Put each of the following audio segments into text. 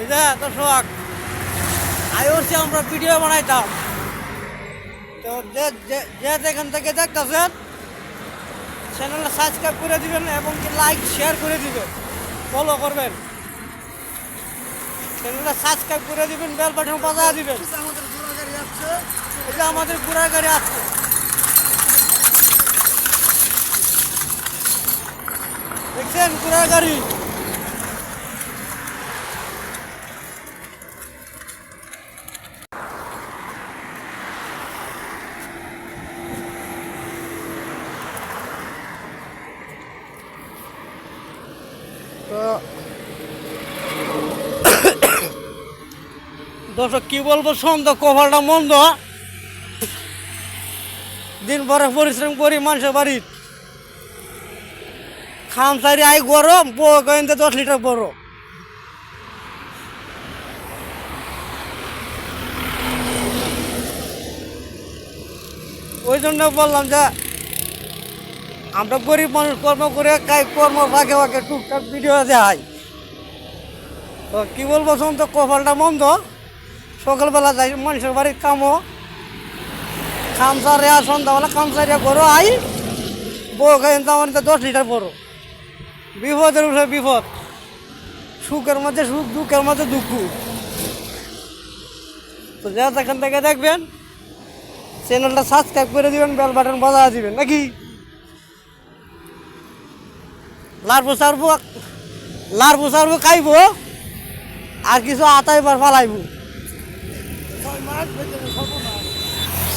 এই যে দর্শক আইওসি আমরা ভিডিও বানাইতাম, তো যে যেখান থেকে দেখতেছেন চ্যানেলটা সাবস্ক্রাইব করে দিবেন এবং কি লাইক শেয়ার করে দিবেন, ফলো করবেন, চ্যানেলটা সাবস্ক্রাইব করে দিবেন, বেল বাটন বাজিয়ে দিবেন। এই যে আমাদের ঘোড়ার গাড়ি আসছে, দেখছেন ঘোড়ার গাড়ি। তো দর্শক কি বলবো, সন্ধ্যা কভারটা মন্দ, দিন ভরে পরিশ্রম করি মানুষের বাড়ির, খাম সারি আই গরম, গোয়েন্দা 10 লিটার বড়। ওই জন্য বললাম যে আমরা গরিব মানুষ কর্ম করে কর্ম ফাঁকে ফাঁকে টুকটাক ভিডিও দেখাই। তো কী বলবো, সন্ধ্যা কপালটা মন্দ, সকালবেলা যাই মানুষের বাড়ির কামও, খাম সারিয়া সন্ধ্যাবেলা খাম সারিয়া গরো আই, বউ কিন্তু আমার 10 লিটার বড়। বিপদের উঠে বিপদ, সুখের মধ্যে সুখ, দুঃখের মধ্যে দুঃখ। তো যা যেখান থেকে দেখবেন চ্যানেলটা সাবস্ক্রাইব করে দিবেন, বেল বাটন বাজা দিবেন নাকি। লারবো সারবো খাইব, আর কিছু আতাইবার ফালাইব।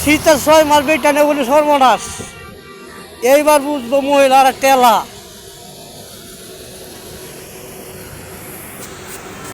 শীতের 6 মাস বেটা নেই বলে সর্বনাশ। এইবার বুঝবো মহিলারা টেলা।